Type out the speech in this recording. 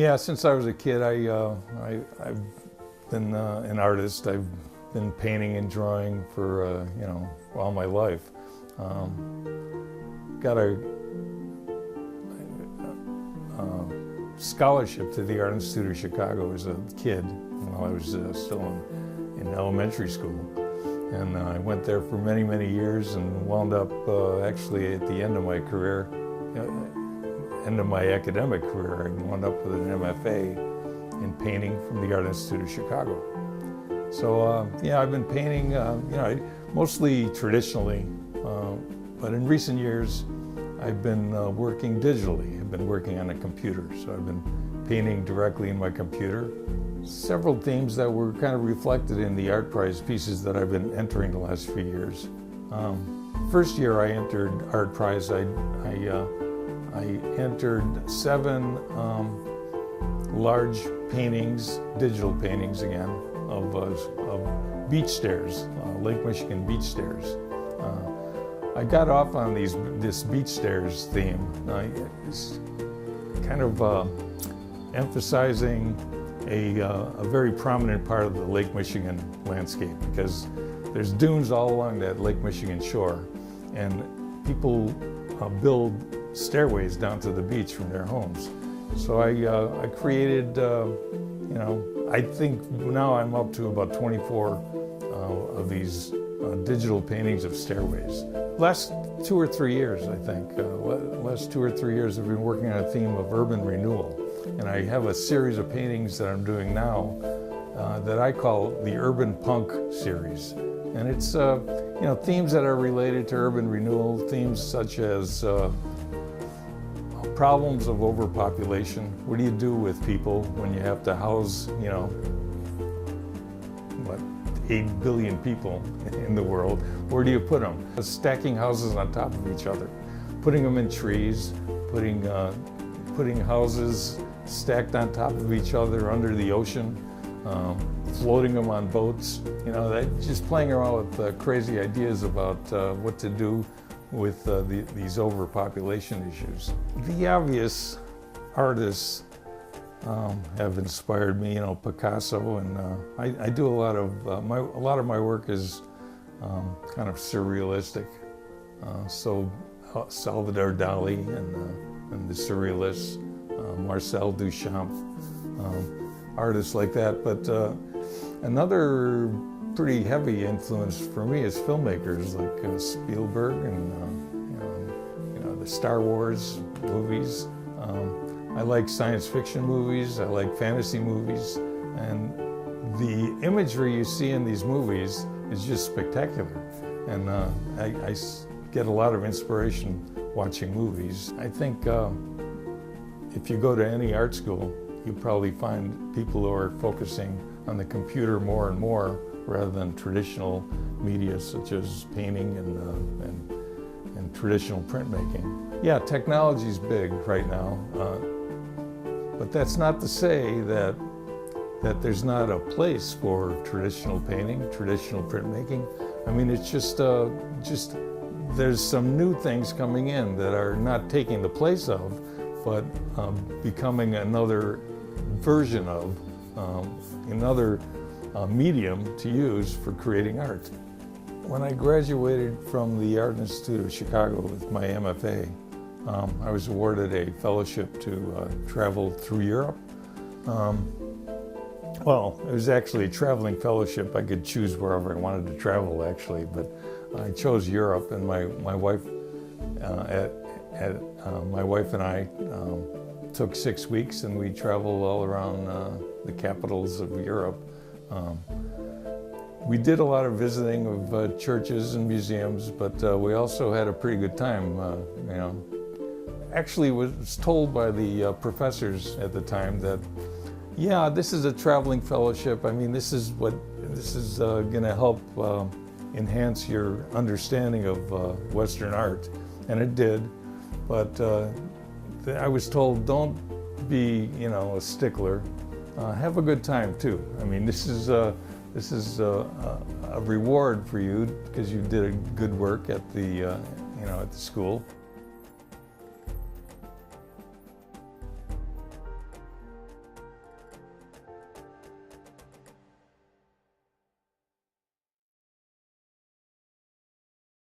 Yeah, since I was a kid, I've been an artist. I've been painting and drawing for all my life. Got a scholarship to the Art Institute of Chicago as a kid while I was still in elementary school, and I went there for many, many years and wound up actually at the end of my career. End of my academic career, I wound up with an MFA in painting from the Art Institute of Chicago. So yeah, I've been painting, mostly traditionally, but in recent years, I've been working digitally. I've been working on a computer, so I've been painting directly in my computer. Several themes that were kind of reflected in the ArtPrize pieces that I've been entering the last few years. First year I entered ArtPrize, I entered 7 large paintings, digital paintings again, of beach stairs, Lake Michigan beach stairs. I got off on this beach stairs theme, it's kind of emphasizing a very prominent part of the Lake Michigan landscape, because there's dunes all along that Lake Michigan shore, and people build stairways down to the beach from their homes. So I created, I think now I'm up to about 24 of these digital paintings of stairways. Last 2 or 3 years, I think, last 2 or 3 years I've been working on a theme of urban renewal. And I have a series of paintings that I'm doing now that I call the Urban Punk series. And it's, themes that are related to urban renewal, themes such as problems of overpopulation. What do you do with people when you have to house, 8 billion people in the world? Where do you put them? Stacking houses on top of each other, putting them in trees, putting houses stacked on top of each other under the ocean, floating them on boats. Just playing around with crazy ideas about what to do with these overpopulation issues. The obvious artists have inspired me, Picasso, and I do a lot of my work is kind of surrealistic. So Salvador Dali and the surrealists, Marcel Duchamp, artists like that. But another pretty heavy influence for me is filmmakers like Spielberg and the Star Wars movies. I like science fiction movies, I like fantasy movies, and the imagery you see in these movies is just spectacular. And I get a lot of inspiration watching movies. I think if you go to any art school, you probably find people who are focusing on the computer more and more rather than traditional media such as painting and traditional printmaking. Yeah, technology's big right now. But that's not to say that there's not a place for traditional painting, traditional printmaking. I mean, it's just there's some new things coming in that are not taking the place of, but becoming another version of, another medium to use for creating art. When I graduated from the Art Institute of Chicago with my MFA, I was awarded a fellowship to travel through Europe. Well, it was actually a traveling fellowship. I could choose wherever I wanted to travel, actually, but I chose Europe, and my wife and I took 6 weeks, and we traveled all around the capitals of Europe. We did a lot of visiting of churches and museums, but we also had a pretty good time, Actually was told by the professors at the time that, yeah, this is a traveling fellowship. I mean, this is going to help enhance your understanding of Western art, and it did. But I was told, don't be, a stickler. Have a good time too. I mean, this is a reward for you because you did a good work at the, at the school.